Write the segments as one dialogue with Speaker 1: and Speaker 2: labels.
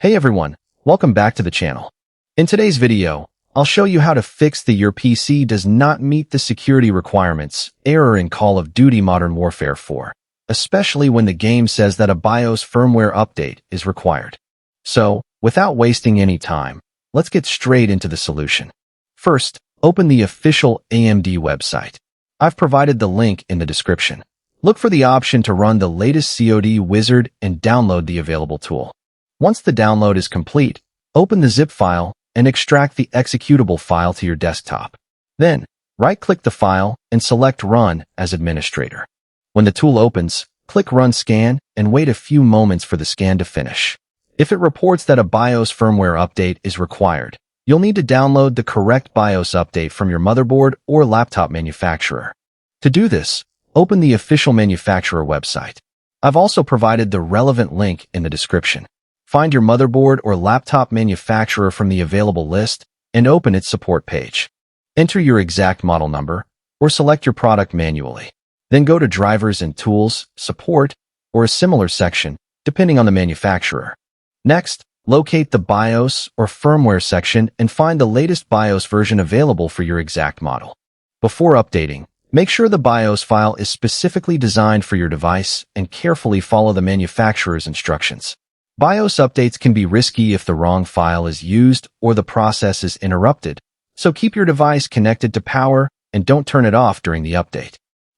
Speaker 1: Hey everyone, welcome back to the channel. In today's video, I'll show you how to fix the your PC does not meet the security requirements error in Call of Duty Modern Warfare 4, especially when the game says that a BIOS firmware update is required. So, without wasting any time, let's get straight into the solution. First, open the official AMD website. I've provided the link in the description. Look for the option to run the latest COD wizard and download the available tool. Once the download is complete, open the zip file and extract the executable file to your desktop. Then, right-click the file and select Run as administrator. When the tool opens, click Run Scan and wait a few moments for the scan to finish. If it reports that a BIOS firmware update is required, you'll need to download the correct BIOS update from your motherboard or laptop manufacturer. To do this, open the official manufacturer website. I've also provided the relevant link in the description. Find your motherboard or laptop manufacturer from the available list and open its support page. Enter your exact model number or select your product manually. Then go to Drivers and Tools, Support, or a similar section, depending on the manufacturer. Next, locate the BIOS or firmware section and find the latest BIOS version available for your exact model. Before updating, make sure the BIOS file is specifically designed for your device and carefully follow the manufacturer's instructions. BIOS updates can be risky if the wrong file is used or the process is interrupted, so keep your device connected to power and don't turn it off during the update.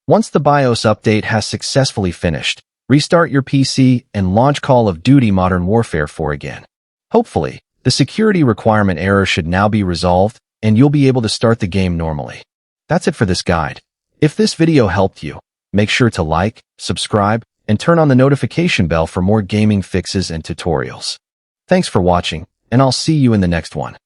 Speaker 1: Once the BIOS update has successfully finished, restart your PC and launch Call of Duty Modern Warfare 4 again. Hopefully, the security requirement error should now be resolved and you'll be able to start the game normally. That's it for this guide. If this video helped you, make sure to like, subscribe, and turn on the notification bell for more gaming fixes and tutorials. Thanks for watching, and I'll see you in the next one.